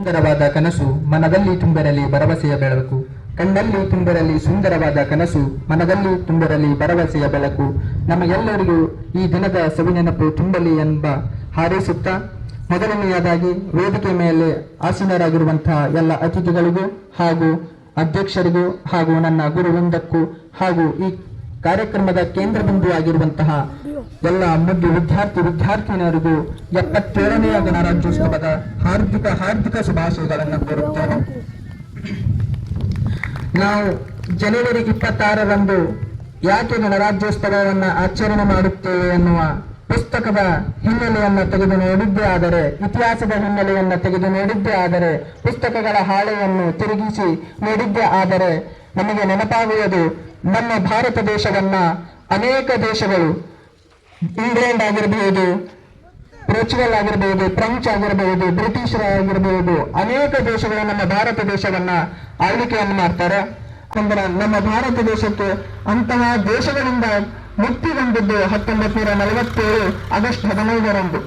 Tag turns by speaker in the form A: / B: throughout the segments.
A: ಸುಂದರವಾದ ಕನಸು ಮನದಲ್ಲಿ ತುಂಬಿರಲಿ ಭರವಸೆಯ ಬೆಳಕು. ಕಣ್ಣಲ್ಲಿ ತುಂಬಿರಲಿ ಸುಂದರವಾದ ಕನಸು, ಮನದಲ್ಲಿ ತುಂಬಿರಲಿ ಭರವಸೆಯ ಬೆಳಕು. ನಮಗೆಲ್ಲರಿಗೂ ಈ ದಿನದ ಸವಿನೆನಪು ತುಂಬಲಿ ಎಂಬ ಹಾರೈಸುತ್ತಾ, ಮೊದಲನೆಯದಾಗಿ ವೇದಿಕೆ ಮೇಲೆ ಆಸೀನರಾಗಿರುವಂತಹ ಎಲ್ಲ ಅತಿಥಿಗಳಿಗೂ ಹಾಗೂ ಅಧ್ಯಕ್ಷರಿಗೂ ಹಾಗೂ ನನ್ನ ಗುರುವೃಂದಕ್ಕೂ ಹಾಗೂ ಈ ಕಾರ್ಯಕ್ರಮದ ಕೇಂದ್ರ ಬಿಂದು ಆಗಿರುವಂತಹ ಎಲ್ಲ ಮುದ್ದು ವಿದ್ಯಾರ್ಥಿನಿಯರಿಗೂ 77ನೆಯ ಗಣರಾಜ್ಯೋತ್ಸವದ ಹಾರ್ದಿಕ ಶುಭಾಶಯಗಳನ್ನು ಕೋರುತ್ತೇನೆ. ನಾವು ಜನವರಿ 26ರಂದು ಯಾಕೆ ಗಣರಾಜ್ಯೋತ್ಸವವನ್ನು ಆಚರಣೆ ಮಾಡುತ್ತೇವೆ ಎನ್ನುವ ಪುಸ್ತಕದ ಹಿನ್ನೆಲೆಯನ್ನು ತೆಗೆದು ನೋಡಿದ್ದೇ ಆದರೆ, ಇತಿಹಾಸದ ಹಿನ್ನೆಲೆಯನ್ನು ತೆಗೆದು ನೋಡಿದ್ದೇ ಆದರೆ, ಪುಸ್ತಕಗಳ ಹಾಳೆಯನ್ನು ತಿರುಗಿಸಿ ನೋಡಿದ್ದೇ ಆದರೆ ನಮಗೆ ನೆನಪಾಗುವುದು ನಮ್ಮ ಭಾರತ ದೇಶವನ್ನ ಅನೇಕ ದೇಶಗಳು, ಇಂಗ್ಲೆಂಡ್ ಆಗಿರಬಹುದು, ಪೋರ್ಚುಗಲ್ ಆಗಿರಬಹುದು, ಫ್ರೆಂಚ್ ಆಗಿರಬಹುದು, ಬ್ರಿಟಿಷರಾಗಿರಬಹುದು, ಅನೇಕ ದೇಶಗಳು ನಮ್ಮ ಭಾರತ ದೇಶವನ್ನ ಆಳ್ವಿಕೆಯನ್ನು ಮಾಡ್ತಾರೆ. ಅಂದ್ರೆ ನಮ್ಮ ಭಾರತ ದೇಶಕ್ಕೆ ಅಂತಹ ದೇಶಗಳಿಂದ ಮುಕ್ತಿ ಬಂದಿದ್ದು 1947 ಆಗಸ್ಟ್ 15ರಂದು.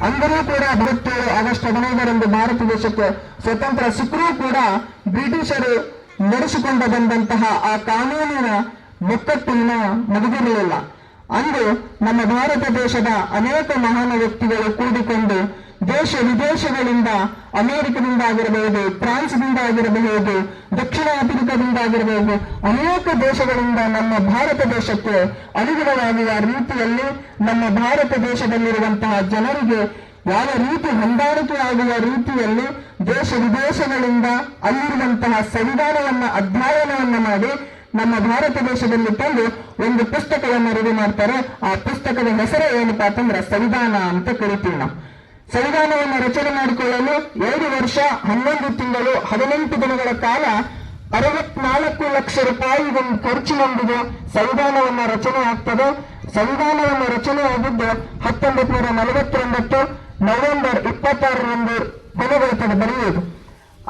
A: ಅಂದರೂ ಕೂಡ 17 ಆಗಸ್ಟ್ 15ರಂದು ಭಾರತ ದೇಶಕ್ಕೆ ಸ್ವತಂತ್ರ ಸಿಕ್ಕರೂ ಕೂಡ ಬ್ರಿಟಿಷರು ನಡೆಸಿಕೊಂಡು ಬಂದಂತಹ ಆ ಕಾನೂನಿನ ಮುಕ್ಕಟ್ಟಿನ ಮುಗಿದಿರಲಿಲ್ಲ. ಅಂದು ನಮ್ಮ ಭಾರತ ದೇಶದ ಅನೇಕ ಮಹಾನ್ ವ್ಯಕ್ತಿಗಳು ಕೂಡಿಕೊಂಡು ದೇಶ ವಿದೇಶಗಳಿಂದ, ಅಮೆರಿಕದಿಂದ ಆಗಿರಬಹುದು, ಫ್ರಾನ್ಸ್ನಿಂದ ಆಗಿರಬಹುದು, ದಕ್ಷಿಣ ಆಫ್ರಿಕಾದಿಂದ ಆಗಿರಬಹುದು, ಅನೇಕ ದೇಶಗಳಿಂದ ನಮ್ಮ ಭಾರತ ದೇಶಕ್ಕೆ ಅನುಗುಣವಾಗುವ ರೀತಿಯಲ್ಲಿ ನಮ್ಮ ಭಾರತ ದೇಶದಲ್ಲಿರುವಂತಹ ಜನರಿಗೆ ಯಾವ ರೀತಿ ಹೊಂದಾಣಿಕೆ ಆಗುವ ರೀತಿಯಲ್ಲಿ ದೇಶ ವಿದೇಶಗಳಿಂದ ಅಲ್ಲಿರುವಂತಹ ಸಂವಿಧಾನವನ್ನ ಅಧ್ಯಯನವನ್ನ ಮಾಡಿ ನಮ್ಮ ಭಾರತ ದೇಶದಲ್ಲಿ ತಂದು ಒಂದು ಪುಸ್ತಕವನ್ನು ರೆಡಿ ಮಾಡ್ತಾರೆ. ಆ ಪುಸ್ತಕದ ಹೆಸರೇ ಏನಪ್ಪಾ ಅಂತಂದ್ರೆ ಸಂವಿಧಾನ ಅಂತ ಕರಿತೀವಿ ನಾವು. ಸಂವಿಧಾನವನ್ನು ರಚನೆ ಮಾಡಿಕೊಳ್ಳಲು 2 ವರ್ಷ 11 ತಿಂಗಳು 18 ದಿನಗಳ ಕಾಲ 64 ಲಕ್ಷ ರೂಪಾಯಿ ಖರ್ಚಿನೊಂದಿಗೆ ಸಂವಿಧಾನವನ್ನ ರಚನೆ ಆಗ್ತದೆ. ಸಂವಿಧಾನವನ್ನು ರಚನೆ ಆಗಿದ್ದು 1949 ನವೆಂಬರ್ 26ರಂದು ಕೊನೆಗೊಳ್ತದೆ ಬರೆಯುವುದು.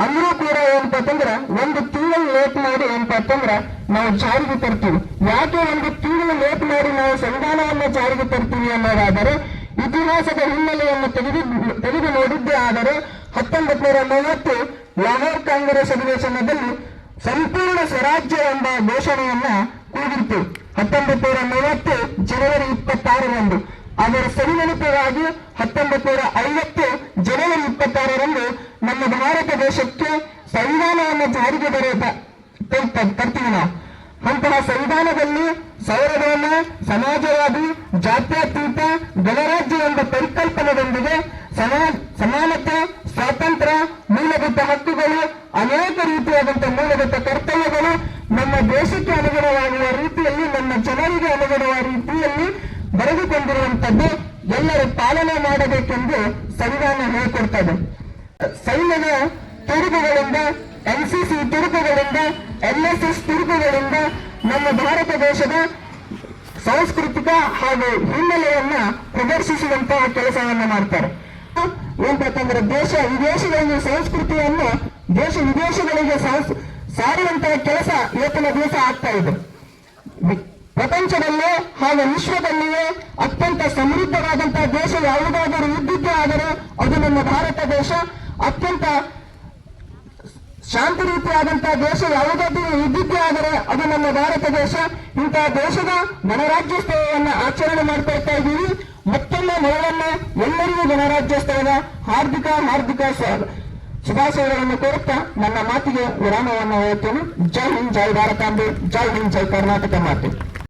A: ಅಂದ್ರೂ ಕೂಡ ಏನಪ್ಪಾ ಅಂತಂದ್ರ 1 ತಿಂಗಳು ಲೇಟ್ ಮಾಡಿ ಏನಪ್ಪಾ ಅಂತಂದ್ರ ನಾವು ಜಾರಿಗೆ ತರ್ತೀವಿ. ಯಾಕೆ 1 ತಿಂಗಳು ಲೇಟ್ ಮಾಡಿ ನಾವು ಸಂವಿಧಾನವನ್ನ ಜಾರಿಗೆ ತರ್ತೀವಿ ಅನ್ನೋದಾದರೆ, ಇತಿಹಾಸದ ಹಿನ್ನೆಲೆಯನ್ನು ತೆಗೆದು ನೋಡಿದ್ದೇ ಆದರೆ 1930 ಲಾಹೋರ್ ಕಾಂಗ್ರೆಸ್ ಅಧಿವೇಶನದಲ್ಲಿ ಸಂಪೂರ್ಣ ಸ್ವರಾಜ್ಯ ಎಂಬ ಘೋಷಣೆಯನ್ನ ಕೂಗಿತ್ತು. 1930 ಜನವರಿ 26ರಂದು. ಅದರ ಸವಿನೆನಪಿಗಾಗಿ 1950 ಜನವರಿ 26ರಂದು ನಮ್ಮ ಭಾರತ ದೇಶಕ್ಕೆ ಸಂವಿಧಾನವನ್ನು ಜಾರಿಗೆ ತರ್ತೀವಿ ನಾವು. ಅಂತಹ ಸಂವಿಧಾನದಲ್ಲಿ ಸಂವಿಧಾನ ಸಮಾಜವಾದಿ, ಜಾತ್ಯತೀತ, ಗಣರಾಜ್ಯ ಎಂಬ ಪರಿಕಲ್ಪನೆಯೊಂದಿಗೆ ಸಮಾನತೆ, ಸ್ವಾತಂತ್ರ್ಯ, ಮೂಲಭೂತ ಹಕ್ಕುಗಳು, ಅನೇಕ ರೀತಿಯಾದಂತಹ ಮೂಲಭೂತ ಕರ್ತವ್ಯಗಳು ನಮ್ಮ ದೇಶಕ್ಕೆ ಅನುಗುಣವಾಗುವ ರೀತಿಯಲ್ಲಿ, ನಮ್ಮ ಜನರಿಗೆ ಅನುಗುಣವಾದ ರೀತಿಯಲ್ಲಿ ಬರೆದುಕೊಂಡಿರುವಂತದ್ದು ಎಲ್ಲರೂ ಪಾಲನೆ ಮಾಡಬೇಕೆಂದು ಸಂವಿಧಾನ ಹೇಳಿಕೊಡ್ತದೆ. ಸೈನ್ಯದ ತುರುಕುಗಳಿಂದ, NCC ತುರುಕುಗಳಿಂದ, NSS ತುರುಕುಗಳಿಂದ ನಮ್ಮ ಭಾರತ ದೇಶದ ಸಾಂಸ್ಕೃತಿಕ ಹಾಗೂ ಹಿನ್ನೆಲೆಯನ್ನ ಪ್ರದರ್ಶಿಸುವಂತಹ ಕೆಲಸವನ್ನ ಮಾಡ್ತಾರೆ. ಏನಂತಂದ್ರೆ ದೇಶ ವಿದೇಶಗಳಿಗೆ ಸಂಸ್ಕೃತಿಯನ್ನು ದೇಶ ವಿದೇಶಗಳಿಗೆ ಸಾರುವಂತಹ ಕೆಲಸ ಇವತ್ತಿನ ದಿವಸ ಆಗ್ತಾ ಇದೆ. ಪ್ರಪಂಚದಲ್ಲೇ ಹಾಗೂ ವಿಶ್ವದಲ್ಲಿಯೇ ಅತ್ಯಂತ ಸಮೃದ್ಧವಾದಂತಹ ದೇಶ ಯಾವುದಾದರೂ ಇದ್ದಿದ್ದೇ ಆದರೆ ಅದು ನಮ್ಮ ಭಾರತ ದೇಶ. ಅತ್ಯಂತ ಶಾಂತಿ ರೀತಿಯಾದಂತಹ ದೇಶ ಯಾವುದಾದ್ರೂ ಇದ್ದಿದ್ದೇ ಆದರೆ ಅದು ನಮ್ಮ ಭಾರತ ದೇಶ. ಇಂತಹ ದೇಶದ ಗಣರಾಜ್ಯೋತ್ಸವವನ್ನು ಆಚರಣೆ ಮಾಡ್ಕೊಳ್ತಾ ಇದ್ದೀವಿ. ಮತ್ತೊಮ್ಮೆ ಎಲ್ಲರಿಗೂ ಗಣರಾಜ್ಯೋತ್ಸವದ ಹಾರ್ದಿಕ ಶುಭಾಶಯಗಳನ್ನು ಕೋರುತ್ತಾ ನನ್ನ ಮಾತಿಗೆ ವಿರಾಮವನ್ನು ಹೇಳ್ತೇನೆ. ಜೈ ಹಿಂದ್, ಜೈ ಭಾರತಾಂಬೆ, ಜೈ ಹಿಂದ್, ಜೈ ಕರ್ನಾಟಕ ಮಾತೆ.